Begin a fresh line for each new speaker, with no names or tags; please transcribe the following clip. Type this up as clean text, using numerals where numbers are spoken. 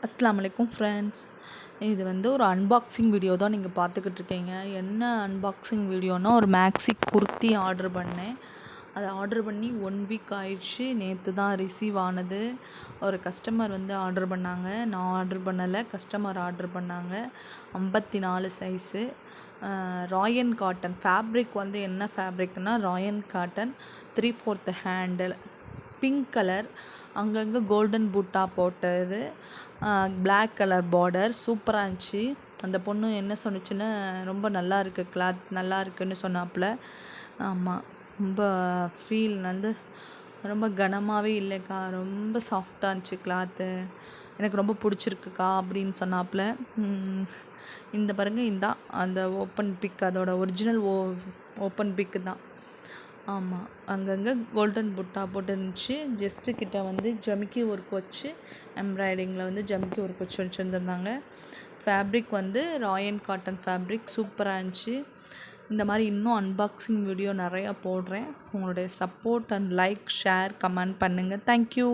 அஸ்ஸலாமு அலைக்கும் ஃப்ரெண்ட்ஸ். இது ஒரு அன்பாக்சிங் வீடியோ தான் நீங்கள் பார்த்துக்கிட்டு இருக்கீங்க. என்ன அன்பாக்சிங் வீடியோனா, ஒரு மேக்ஸி குர்த்தி ஆர்டர் பண்ணேன். அதை ஆர்டர் பண்ணி 1 வீக் ஆயிடுச்சு. நேற்று தான் ரிசீவ் ஆனது. ஒரு கஸ்டமர் ஆர்டர் பண்ணாங்க. நான் ஆர்டர் பண்ணலை, கஸ்டமர் ஆர்டர் பண்ணாங்க. 54 சைஸு. Rayan cotton fabric. என்ன ஃபேப்ரிக்னா rayon cotton. 3/4 handle, pink colour, அங்கங்கே கோல்டன் பூட்டா போட்டது, பிளாக் கலர் பார்டர். சூப்பராக இருந்துச்சு. அந்த பொண்ணு என்ன சொன்னிச்சுன்னா, ரொம்ப நல்லா இருக்குது, கிளாத் நல்லா இருக்குன்னு சொன்னாப்புல. ஆமாம், ரொம்ப ஃபீல் ரொம்ப கனமாகவே இல்லைக்கா, ரொம்ப சாஃப்டாக இருந்துச்சு கிளாத்து, எனக்கு ரொம்ப பிடிச்சிருக்குக்கா அப்படின்னு சொன்னாப்புல. இந்த பாருங்கள், இதான் அந்த ஓப்பன் பிக், அதோட ஒரிஜினல் ஓப்பன் பிக்கு தான். ஆமாம், அங்கங்கே கோல்டன் புட்டா போட்டு இருந்துச்சு. ஜஸ்ட்டு கிட்ட ஜமிக்கி ஒர்க் வச்சு, எம்ப்ராய்டிங்கில் ஜமிக்கி ஒர்க் வச்சு வச்சுருந்துருந்தாங்க. Fabric rayon cotton fabric. சூப்பராக இருந்துச்சு. இந்த மாதிரி இன்னும் அன்பாக்சிங் வீடியோ நிறையா போடுறேன். உங்களுடைய support and like, share, comment பண்ணுங்கள். தேங்க்யூ.